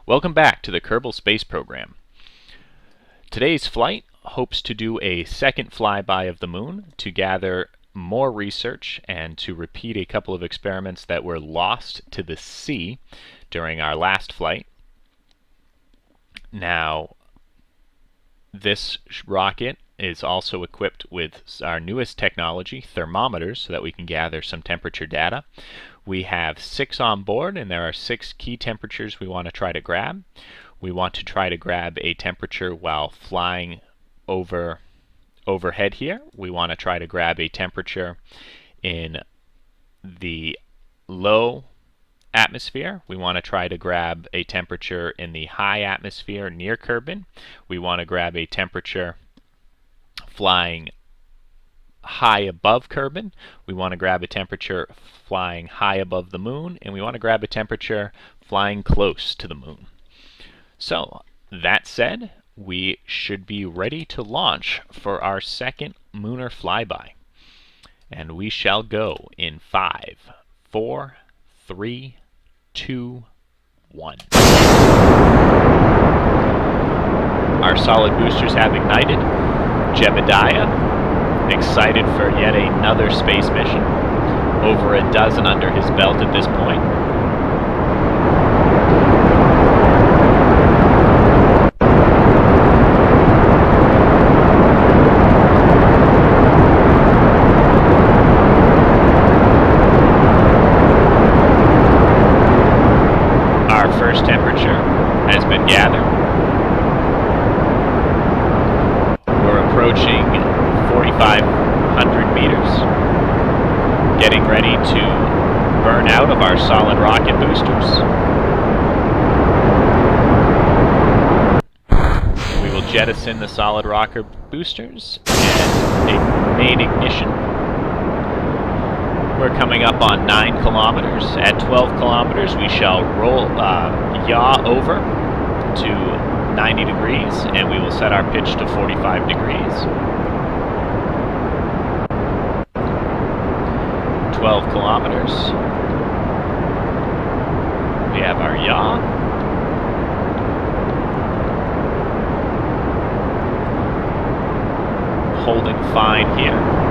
Welcome back to the Kerbal Space Program. Today's flight hopes to do a second flyby of the Moon to gather more research and to repeat a couple of experiments that were lost to the sea during our last flight. Now, this rocket is also equipped with our newest technology, thermometers, so that we can gather some temperature data. We have 6 on board, and there are 6 key temperatures we want to try to grab. We want to try to grab a temperature while flying overhead here. We want to try to grab a temperature in the low atmosphere. We want to try to grab a temperature in the high atmosphere near Kerbin. We want to grab a temperature flying high above Kerbin. We want to grab a temperature flying high above the Moon, and we want to grab a temperature flying close to the Moon. So, that said, we should be ready to launch for our second lunar flyby. And we shall go in 5, 4, 3, 2, 1. Our solid boosters have ignited. Jebediah, excited for yet another space mission. Over a dozen under his belt at this point. Our first temperature has been gathered. We're approaching 4,500 meters, getting ready to burn out of our solid rocket boosters. We will jettison the solid rocket boosters and main ignition. We're coming up on 9 kilometers. At 12 kilometers, we shall yaw over to 90 degrees, and we will set our pitch to 45 degrees. 12 kilometers. We have our yaw. Holding fine here.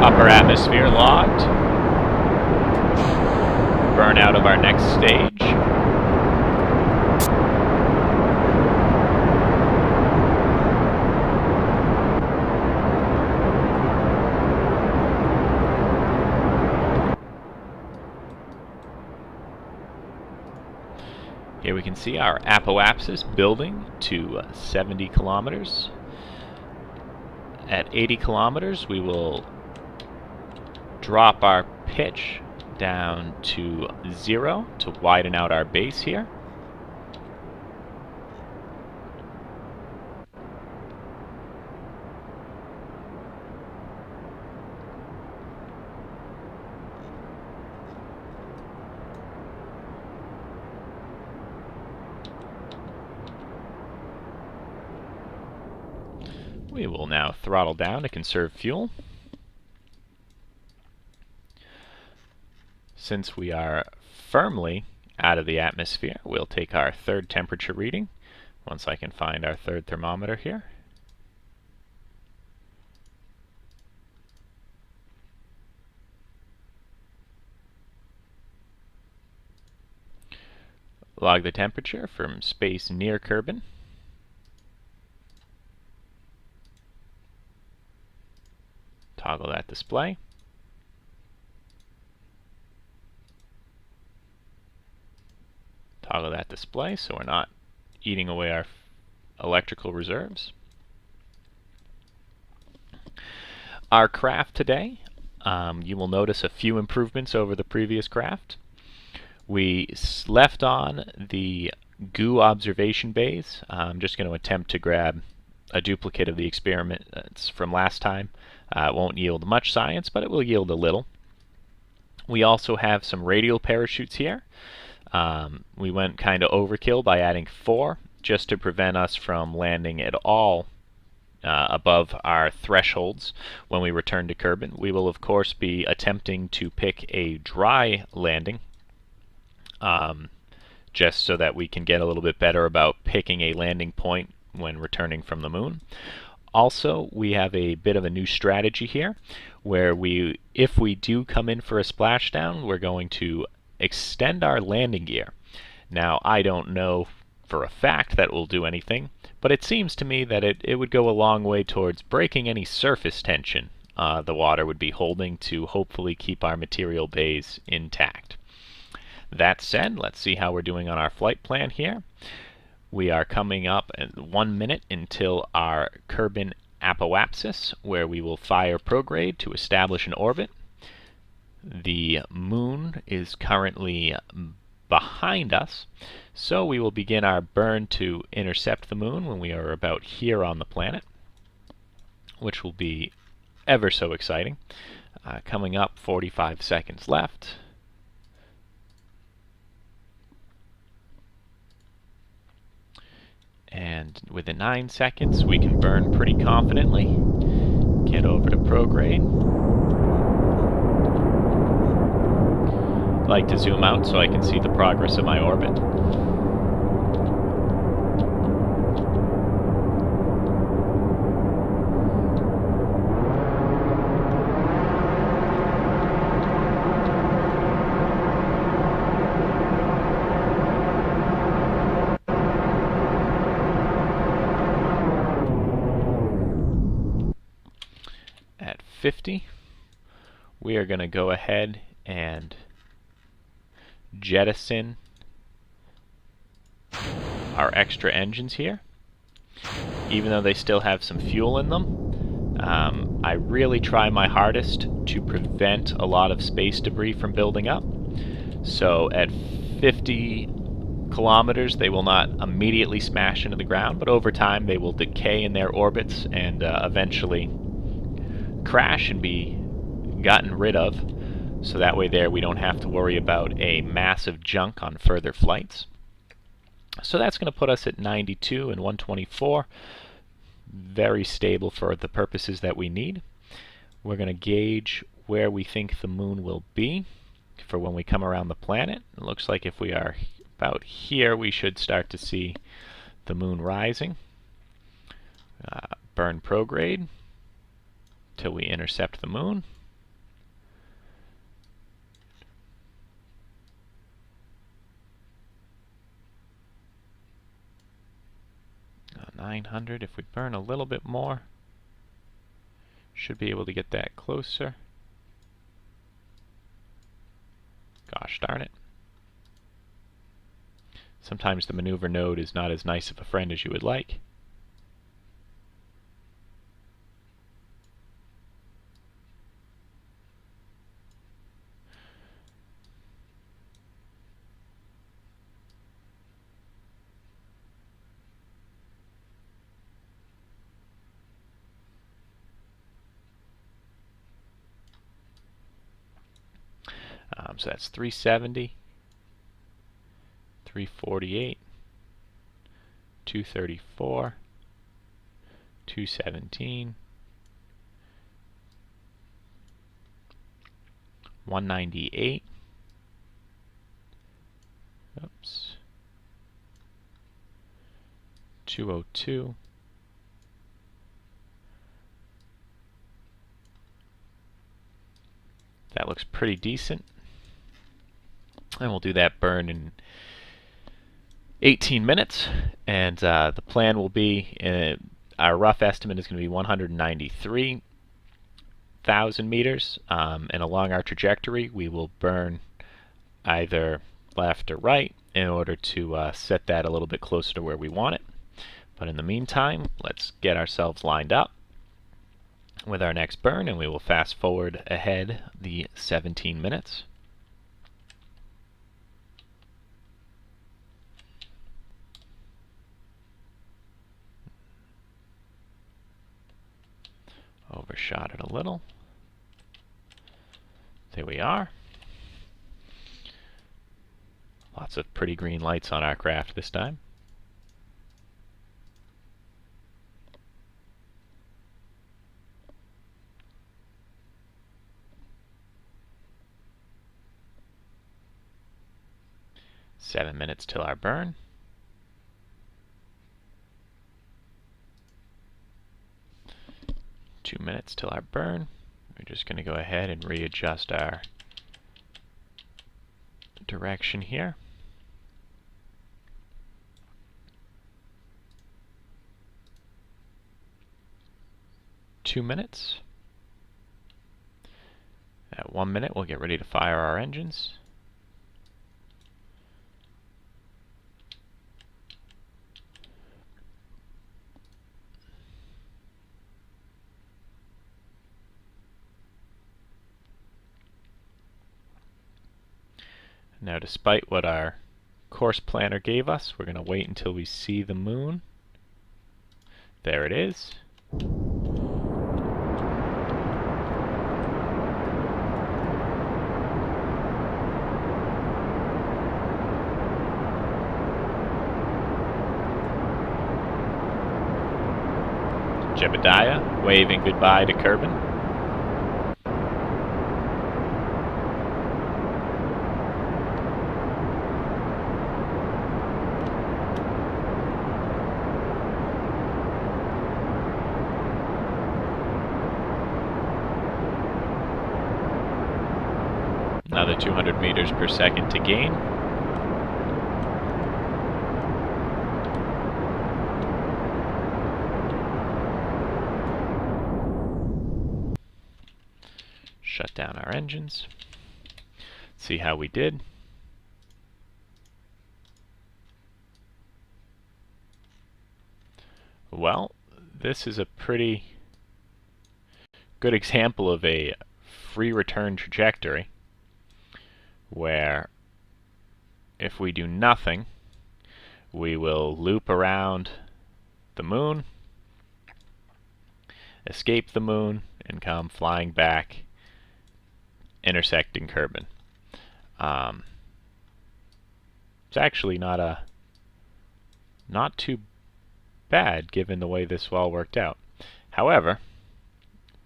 Upper atmosphere logged. Burn out of our next stage. Here we can see our apoapsis building to 70 kilometers. At 80 kilometers, we will drop our pitch down to 0 to widen out our base here. We will now throttle down to conserve fuel. Since we are firmly out of the atmosphere, we'll take our third temperature reading, once I can find our third thermometer here. Log the temperature from space near Kerbin. Toggle that display. Toggle that display so we're not eating away our electrical reserves. Our craft today, you will notice a few improvements over the previous craft. We left on the goo observation bays. I'm just going to attempt to grab a duplicate of the experiments from last time. It won't yield much science, but it will yield a little. We also have some radial parachutes here. We went kind of overkill by adding 4 just to prevent us from landing at all above our thresholds when we return to Kerbin. We will of course be attempting to pick a dry landing just so that we can get a little bit better about picking a landing point when returning from the moon. Also, we have a bit of a new strategy here where if we do come in for a splashdown, we're going to extend our landing gear. Now, I don't know for a fact that will do anything, but it seems to me that it would go a long way towards breaking any surface tension the water would be holding to hopefully keep our material bays intact. That said, let's see how we're doing on our flight plan here. We are coming up at 1 minute until our Kerbin apoapsis, where we will fire prograde to establish an orbit. The moon is currently behind us, so we will begin our burn to intercept the moon when we are about here on the planet, which will be ever so exciting. Coming up, 45 seconds left. And within 9 seconds, we can burn pretty confidently. Get over to prograde. I like to zoom out so I can see the progress of my orbit. At 50, we are going to go ahead and jettison our extra engines here. Even though they still have some fuel in them, I really try my hardest to prevent a lot of space debris from building up. So at 50 kilometers, they will not immediately smash into the ground, but over time they will decay in their orbits and eventually crash and be gotten rid of, so that way there we don't have to worry about a massive junk on further flights. So that's going to put us at 92 and 124, very stable for the purposes that we need. We're going to gauge where we think the moon will be for when we come around the planet. It looks like if we are about here, we should start to see the moon rising. Burn prograde till we intercept the moon. Uh, 900, if we burn a little bit more, should be able to get that closer. Gosh darn it. Sometimes the maneuver node is not as nice of a friend as you would like. So that's 370, 348, 234, 217, 198, oops, 202, that looks pretty decent. And we'll do that burn in 18 minutes, and the plan will be, our rough estimate is going to be 193,000 meters, and along our trajectory we will burn either left or right in order to set that a little bit closer to where we want it. But in the meantime, let's get ourselves lined up with our next burn, and we will fast forward ahead the 17 minutes. Overshot it a little. There we are. Lots of pretty green lights on our craft this time. Seven minutes till our burn. Two minutes till our burn. We're just going to go ahead and readjust our direction here. Two minutes. At 1 minute, we'll get ready to fire our engines. Now, despite what our course planner gave us, we're going to wait until we see the moon. There it is. Jebediah waving goodbye to Kerbin. Another 200 meters per second to gain. Shut down our engines. See how we did. Well, this is a pretty good example of a free return trajectory, where if we do nothing, we will loop around the moon, escape the moon, and come flying back, intersecting Kerbin. It's actually not too bad given the way this all worked out. However,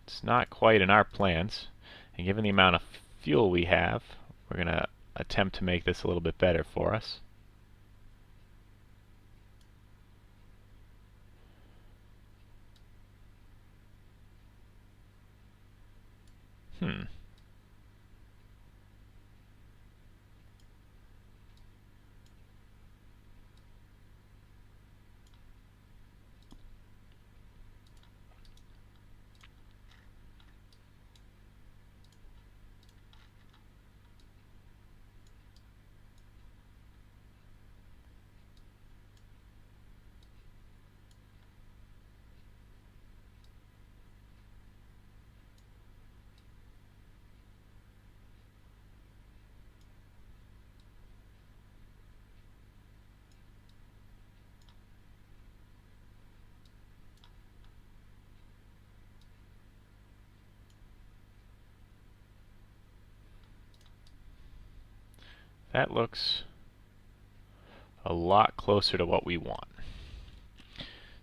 it's not quite in our plans, and given the amount of fuel we have, we're going to attempt to make this a little bit better for us. That looks a lot closer to what we want.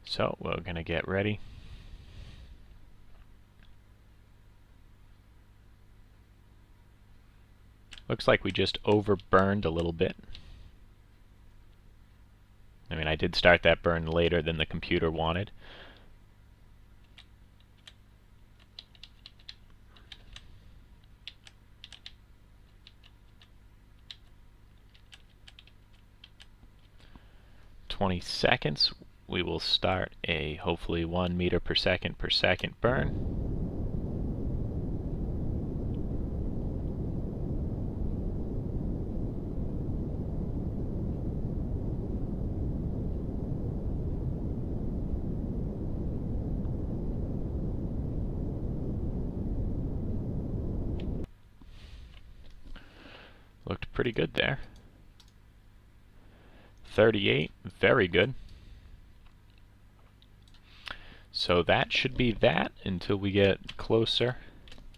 So we're going to get ready. Looks like we just overburned a little bit. I mean, I did start that burn later than the computer wanted. Seconds, we will start a hopefully 1 meter per second burn. Looked pretty good there. 38, very good. So that should be that until we get closer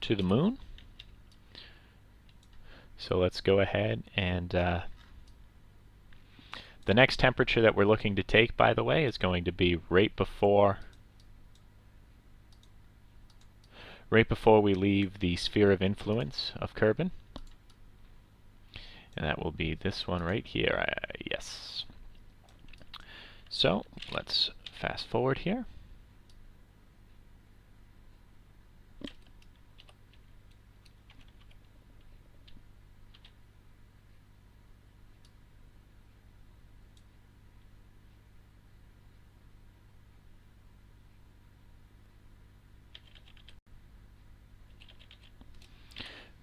to the moon. So let's go ahead and The next temperature that we're looking to take, by the way, is going to be right before we leave the sphere of influence of Kerbin. And that will be this one right here. Yes. So let's fast forward here.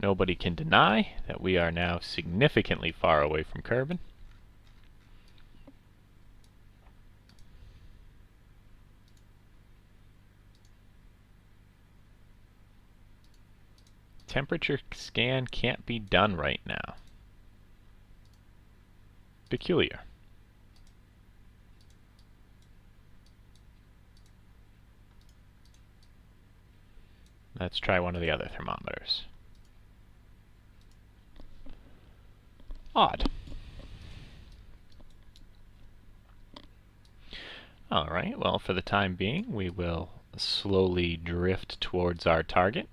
Nobody can deny that we are now significantly far away from Kerbin. Temperature scan can't be done right now. Peculiar. Let's try one of the other thermometers. Odd. Alright, well, for the time being, we will slowly drift towards our target.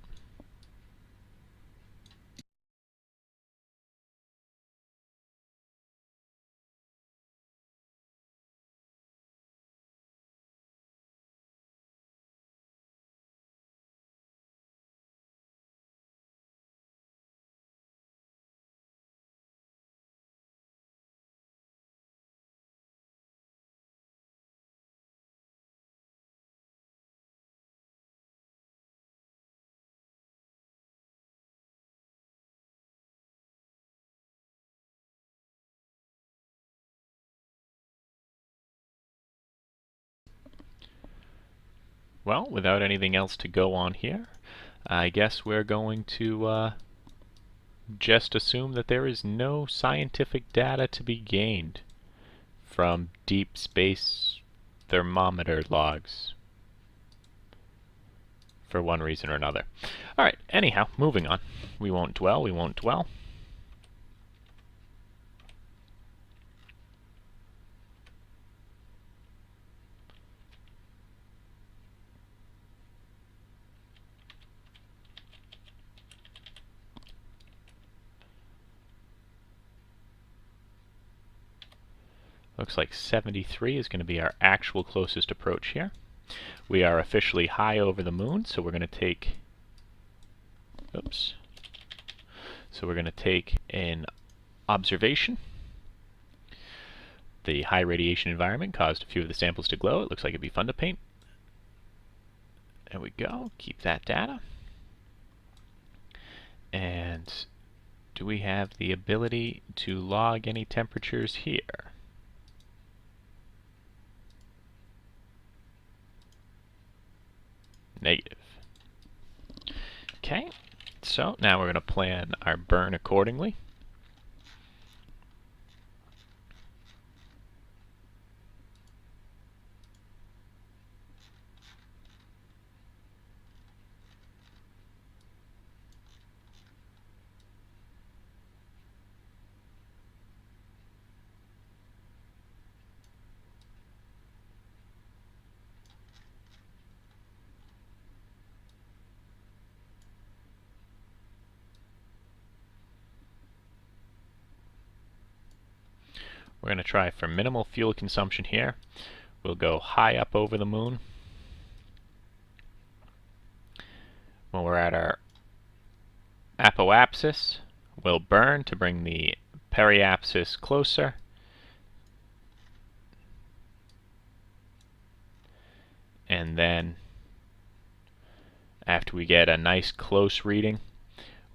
Well, without anything else to go on here, I guess we're going to just assume that there is no scientific data to be gained from deep space thermometer logs for one reason or another. Alright, anyhow, moving on. We won't dwell. Looks like 73 is going to be our actual closest approach here. We are officially high over the moon, so we're going to take... Oops. So we're going to take an observation. The high radiation environment caused a few of the samples to glow. It looks like it'd be fun to paint. There we go. Keep that data. And do we have the ability to log any temperatures here? Negative. Okay, so now we're going to plan our burn accordingly. We're going to try for minimal fuel consumption here. We'll go high up over the moon. When we're at our apoapsis, we'll burn to bring the periapsis closer. And then, after we get a nice close reading,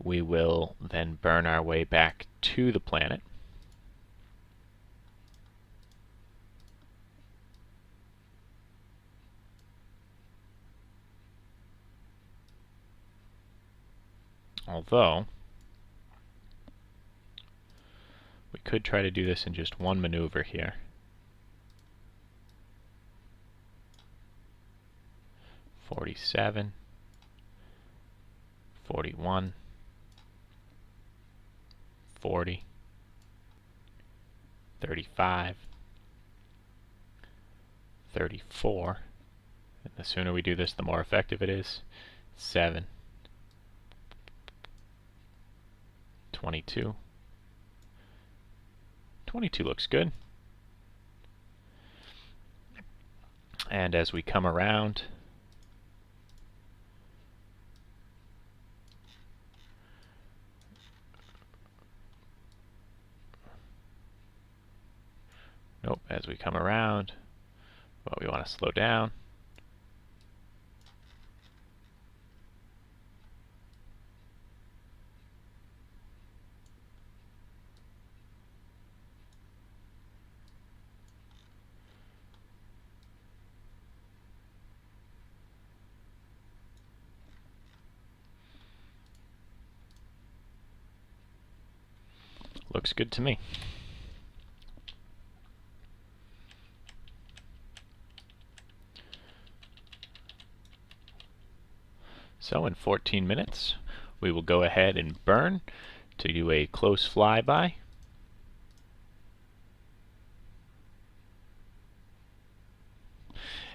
we will then burn our way back to the planet. Although, we could try to do this in just one maneuver here. 47, 41, 40, 35, 34. And the sooner we do this, the more effective it is. 7. 22. 22 looks good. And as we come around, as we come around, well, we want to slow down. Looks good to me. So in 14 minutes, we will go ahead and burn to do a close flyby.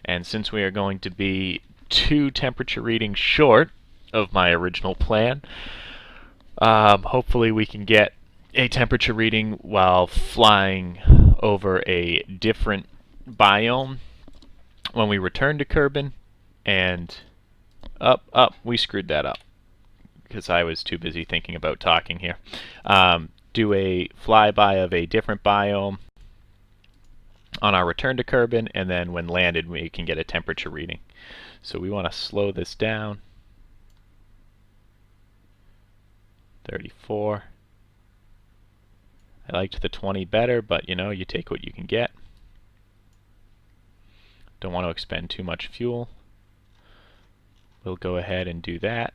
And since we are going to be 2 temperature readings short of my original plan, hopefully we can get a temperature reading while flying over a different biome when we return to Kerbin. And we screwed that up because I was too busy thinking about talking here. Do a flyby of a different biome on our return to Kerbin, and then when landed we can get a temperature reading. So we want to slow this down. 34. I liked the 20 better, but you take what you can get. Don't want to expend too much fuel. We'll go ahead and do that.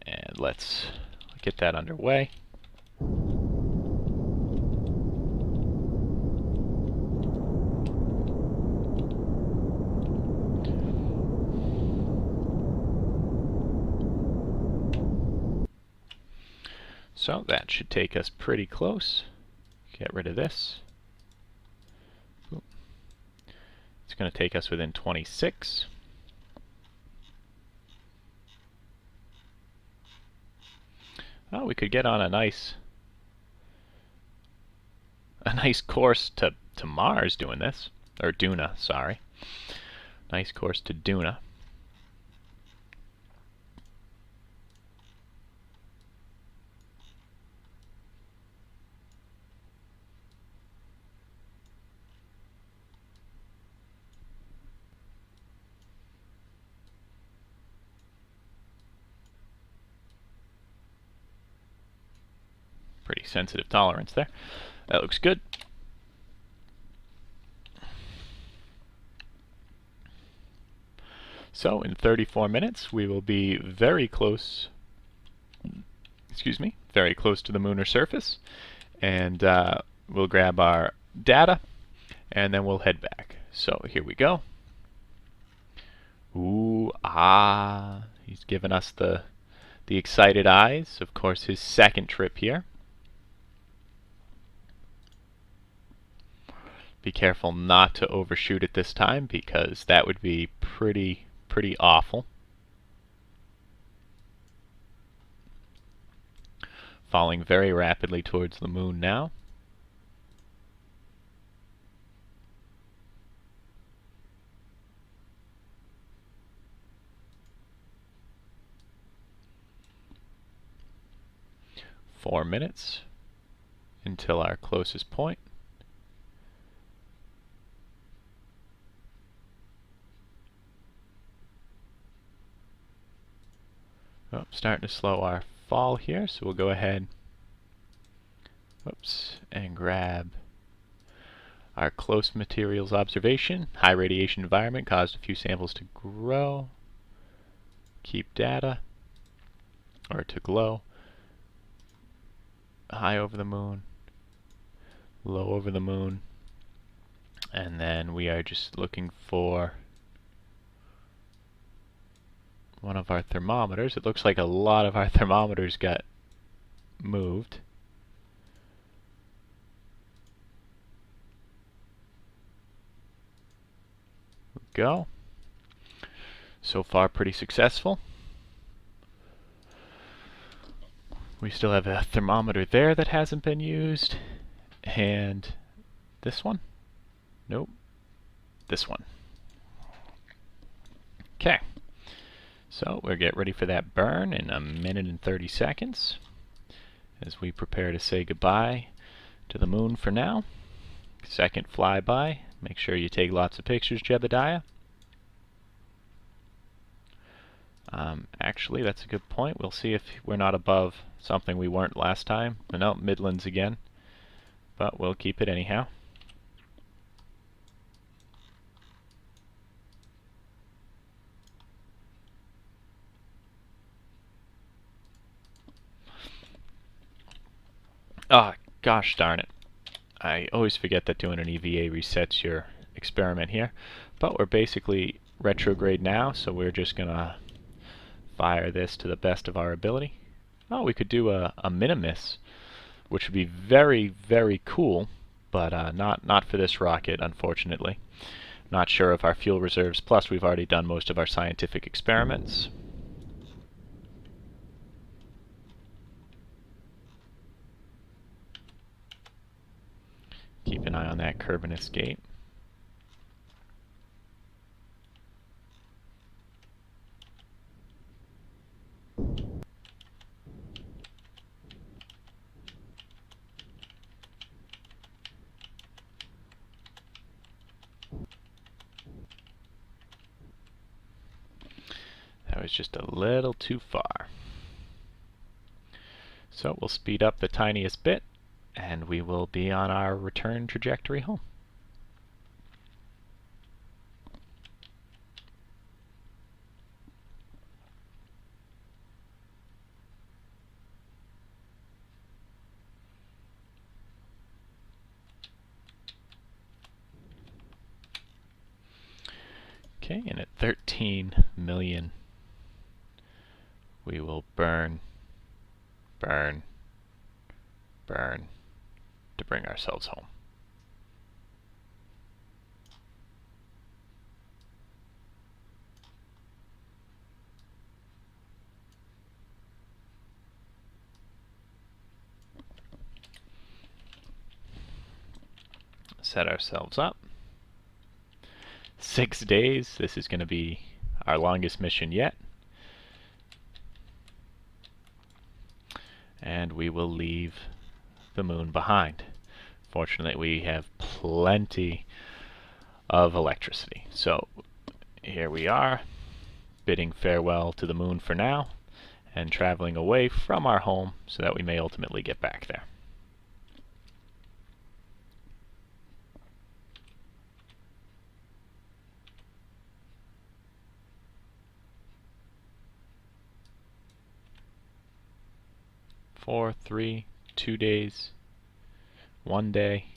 And let's get that underway. So that should take us pretty close. Get rid of this. It's going to take us within 26. Oh, we could get on a nice course to Mars doing this. Or Duna, sorry. Nice course to Duna. Pretty sensitive tolerance there. That looks good. So in 34 minutes we will be very close, very close to the lunar surface, and we'll grab our data and then we'll head back. So here we go. Ooh, he's given us the excited eyes. Of course, his second trip here. Be careful not to overshoot it this time, because that would be pretty awful. Falling very rapidly towards the moon now. Four minutes until our closest point. Oh, starting to slow our fall here, so we'll go ahead and grab our close materials observation. High radiation environment caused a few samples to grow. Keep data, or to glow. High over the moon, low over the moon, and then we are just looking for one of our thermometers. It looks like a lot of our thermometers got moved. Go. So far pretty successful. We still have a thermometer there that hasn't been used. And this one? Nope. This one. Okay. So we'll get ready for that burn in 1 minute and 30 seconds as we prepare to say goodbye to the moon for now. Second flyby. Make sure you take lots of pictures, Jebediah. Actually, that's a good point. We'll see if we're not above something we weren't last time. No, Midlands again. But we'll keep it anyhow. Ah, gosh darn it. I always forget that doing an EVA resets your experiment here. But we're basically retrograde now, so we're just going to fire this to the best of our ability. Oh, we could do a minimus, which would be very, very cool, but not for this rocket, unfortunately. Not sure of our fuel reserves, plus we've already done most of our scientific experiments. Keep an eye on that curb and escape. That was just a little too far. So we'll speed up the tiniest bit, and we will be on our return trajectory home. Okay, and at 13 million, we will burn, burn, burn to bring ourselves home. Set ourselves up. 6 days. This is going to be our longest mission yet. And we will leave the moon behind. Fortunately, we have plenty of electricity. So here we are, bidding farewell to the moon for now, and traveling away from our home so that we may ultimately get back there. Four, 3, 2 days, 1 day.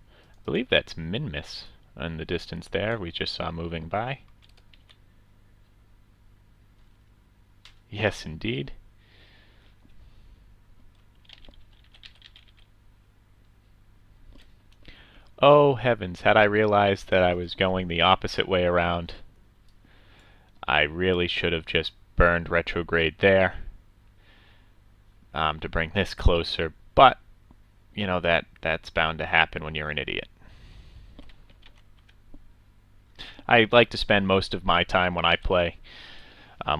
I believe that's Minmus in the distance there we just saw moving by. Yes, indeed. Oh heavens, had I realized that I was going the opposite way around, I really should have just burned retrograde there to bring this closer, but you know, that's bound to happen when you're an idiot. I like to spend most of my time when I play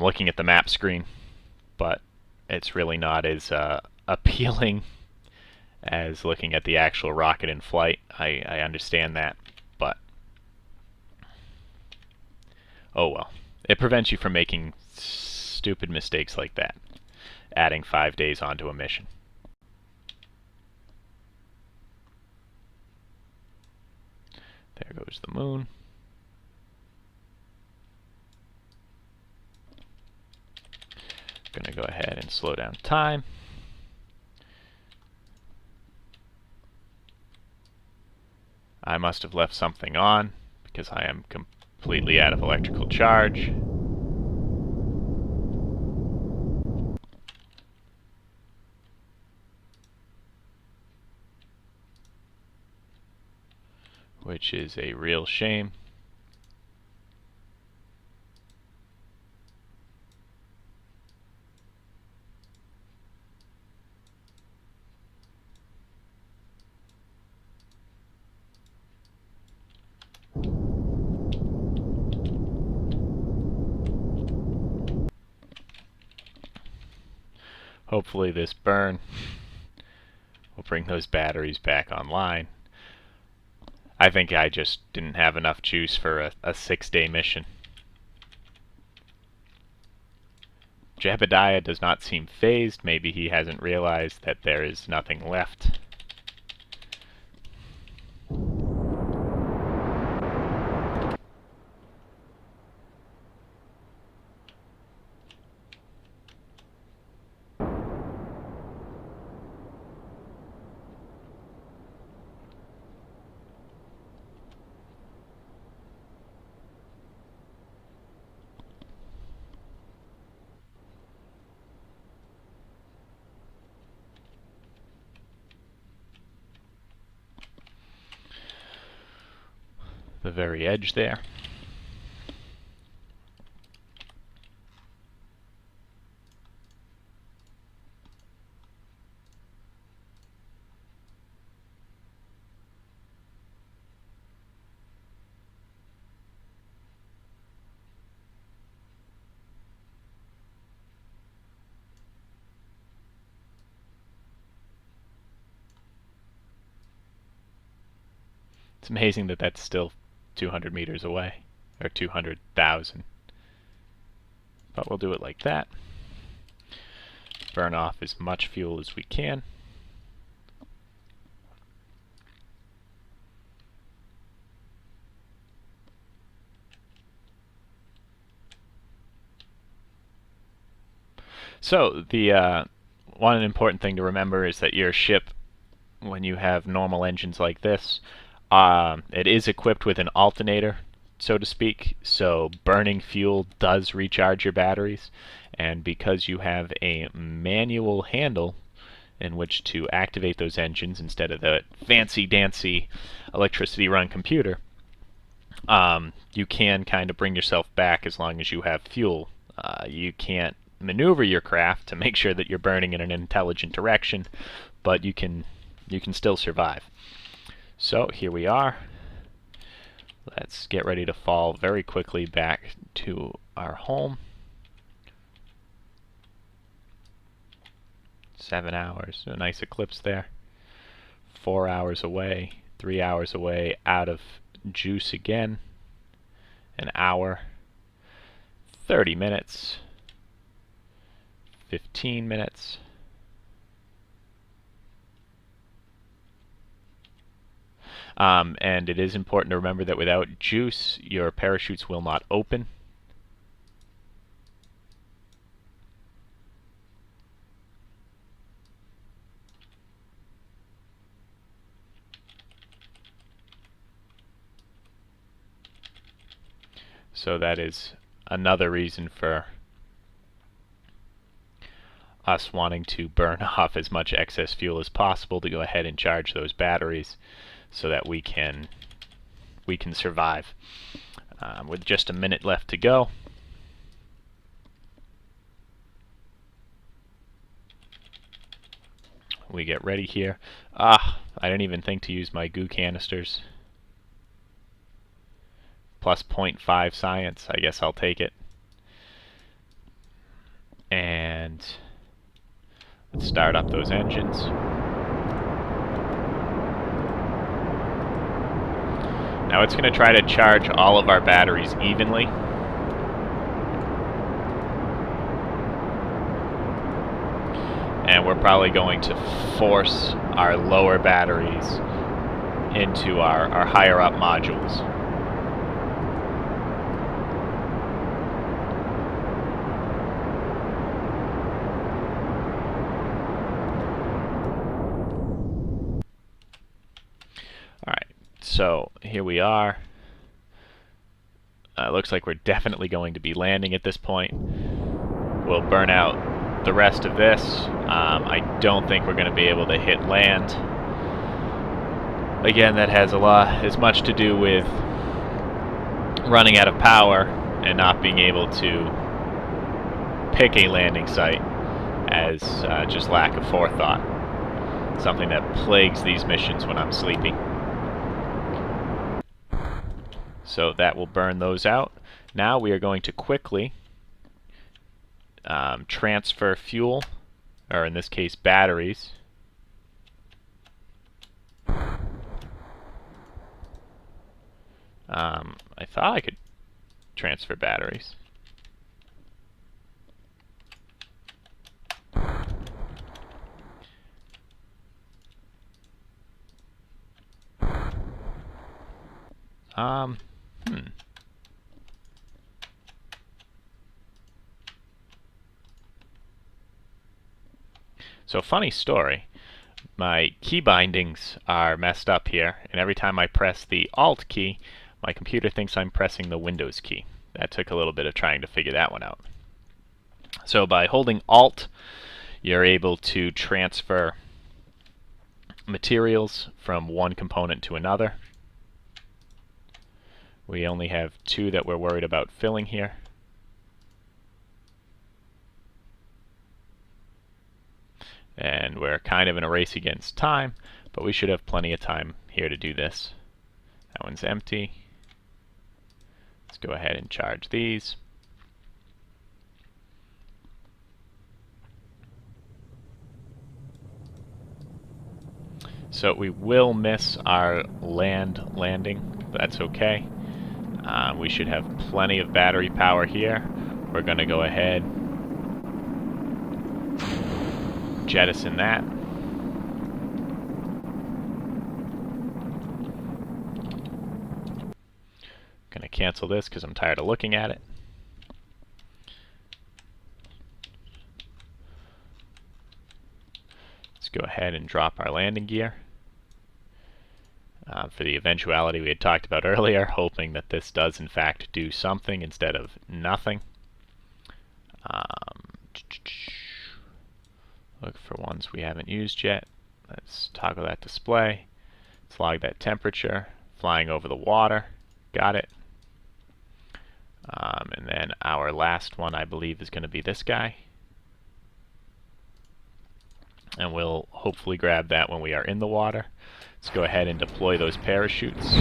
looking at the map screen, but it's really not as appealing as looking at the actual rocket in flight. I understand that, but oh well. It prevents you from making stupid mistakes like that, adding 5 days onto a mission. There goes the moon. Gonna go ahead and slow down time. I must have left something on because I am completely out of electrical charge. which is a real shame. Hopefully this burn will bring those batteries back online. I think I just didn't have enough juice for a 6-day mission. Jebediah does not seem phased. Maybe he hasn't realized that there is nothing left. The very edge there. It's amazing that that's still 200 meters away, or 200,000. But we'll do it like that. Burn off as much fuel as we can. So the one important thing to remember is that your ship, when you have normal engines like this, it is equipped with an alternator, so to speak, so burning fuel does recharge your batteries, and because you have a manual handle in which to activate those engines instead of the fancy-dancy electricity-run computer, you can kind of bring yourself back as long as you have fuel. You can't maneuver your craft to make sure that you're burning in an intelligent direction, but you can still survive. So here we are. Let's get ready to fall very quickly back to our home. 7 hours, a nice eclipse there. 4 hours away, 3 hours away, out of juice again. An hour, 30 minutes, 15 minutes. And it is important to remember that without juice, your parachutes will not open. So that is another reason for us wanting to burn off as much excess fuel as possible to go ahead and charge those batteries so that we can survive. With just a minute left to go, we get ready here. I didn't even think to use my goo canisters. Plus 0.5 science, I guess I'll take it. And let's start up those engines. Now it's going to try to charge all of our batteries evenly. And we're probably going to force our lower batteries into our higher up modules. So here we are. Looks like we're definitely going to be landing at this point. We'll burn out the rest of this. I don't think we're going to be able to hit land. Again, that has as much to do with running out of power and not being able to pick a landing site as just lack of forethought. Something that plagues these missions when I'm sleepy. So that will burn those out. Now we are going to quickly transfer fuel, or in this case batteries. I thought I could transfer batteries. So funny story. My key bindings are messed up here, and every time I press the Alt key, my computer thinks I'm pressing the Windows key. That took a little bit of trying to figure that one out. So by holding Alt, you're able to transfer materials from one component to another. We only have 2 that we're worried about filling here. And we're kind of in a race against time, but we should have plenty of time here to do this. That one's empty. Let's go ahead and charge these. So we will miss our landing. That's okay. We should have plenty of battery power here. We're going to go ahead, jettison that. Going to cancel this because I'm tired of looking at it. Let's go ahead and drop our landing gear. For the eventuality we had talked about earlier, hoping that this does in fact do something instead of nothing. Look for ones we haven't used yet. Let's toggle that display. Let's log that temperature. Flying over the water. Got it. And then our last one, I believe, is going to be this guy. And we'll hopefully grab that when we are in the water. Let's go ahead and deploy those parachutes.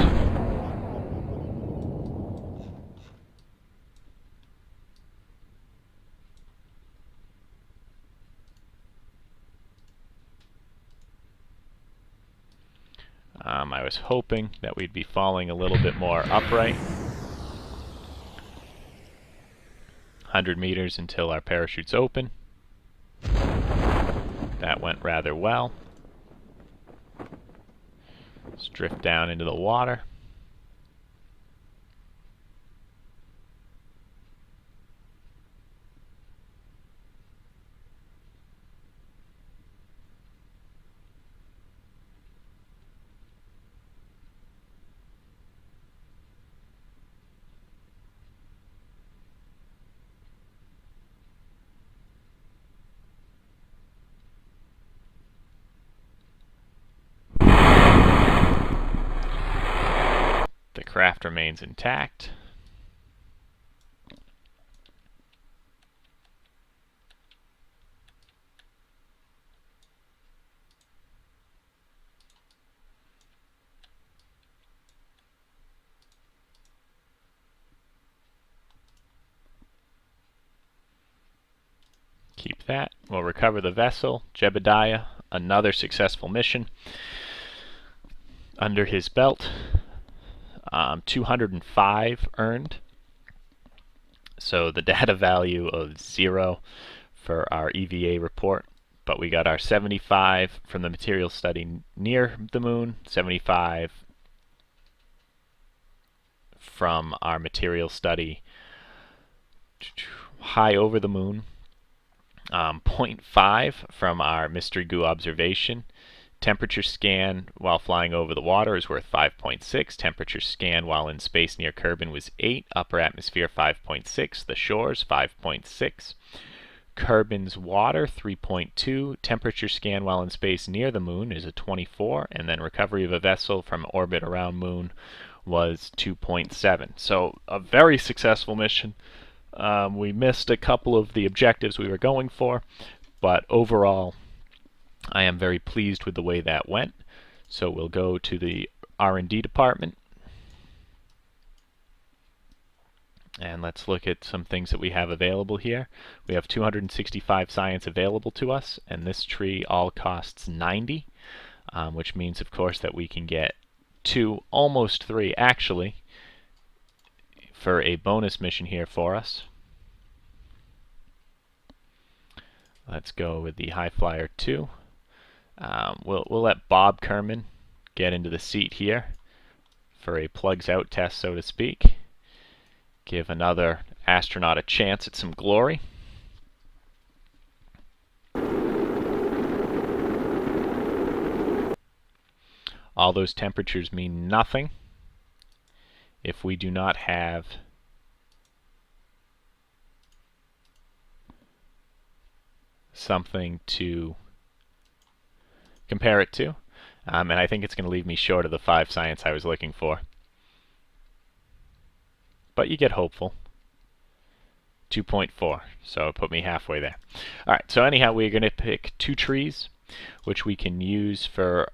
I was hoping that we'd be falling a little bit more upright. 100 meters until our parachutes open. That went rather well. Let's drift down into the water. The craft remains intact. Keep that. We'll recover the vessel. Jebediah, another successful mission under his belt. 205 earned. So the data value of 0 for our EVA report. But we got our 75 from the material study near the moon, 75 from our material study high over the moon, 0.5 from our mystery goo observation. Temperature scan while flying over the water is worth 5.6. Temperature scan while in space near Kerbin was 8. Upper atmosphere 5.6. The shores 5.6. Kerbin's water, 3.2. Temperature scan while in space near the moon is a 24. And then recovery of a vessel from orbit around moon was 2.7. So a very successful mission. We missed a couple of the objectives we were going for, but overall I am very pleased with the way that went. So we'll go to the R&D department. And let's look at some things that we have available here. We have 265 science available to us, and this tree all costs 90, which means, of course, that we can get 2, almost 3, actually, for a bonus mission here for us. Let's go with the High Flyer 2. We'll let Bob Kerman get into the seat here for a plugs out test, so to speak. Give another astronaut a chance at some glory. All those temperatures mean nothing if we do not have something to compare it to. And I think it's going to leave me short of the 5 science I was looking for. But you get hopeful. 2.4, so it put me halfway there. Alright, so anyhow, we're going to pick 2 trees, which we can use for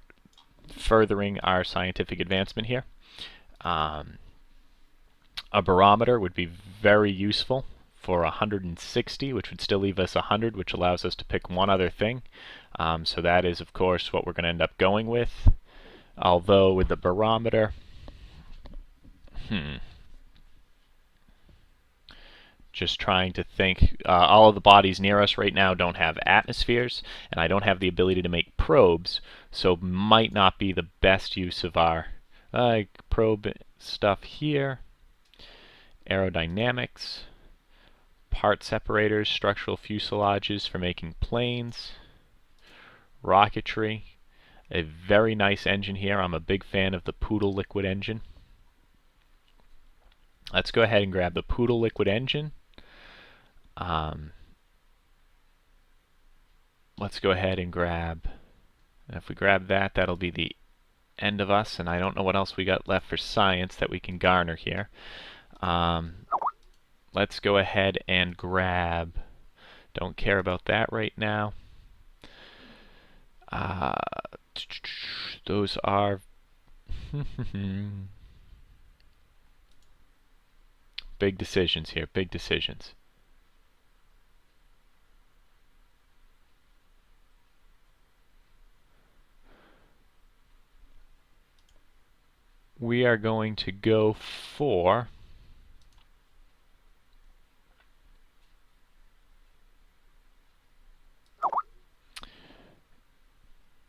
furthering our scientific advancement here. A barometer would be very useful for 160, which would still leave us 100, which allows us to pick one other thing. So that is, of course, what we're going to end up going with. Although with the barometer, just trying to think, all of the bodies near us right now don't have atmospheres, and I don't have the ability to make probes, so might not be the best use of our probe stuff here. Aerodynamics, part separators, structural fuselages for making planes, rocketry, a very nice engine here. I'm a big fan of the Poodle liquid engine. Let's go ahead and grab the Poodle liquid engine. Let's go ahead and grab, if we grab that, that'll be the end of us, and I don't know what else we got left for science that we can garner here. Let's go ahead and grab, don't care about that right now. Those are big decisions here, big decisions. We are going to go for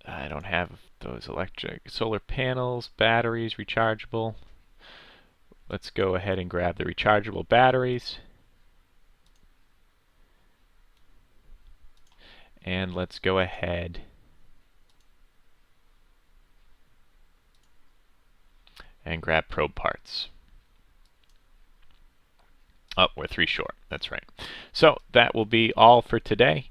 I don't have those electric solar panels, batteries, rechargeable. Let's go ahead and grab the rechargeable batteries. And let's go ahead and grab probe parts. Oh, we're 3 short. That's right. So that will be all for today.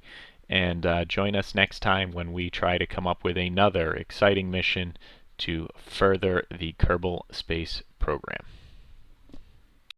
And join us next time when we try to come up with another exciting mission to further the Kerbal Space Program.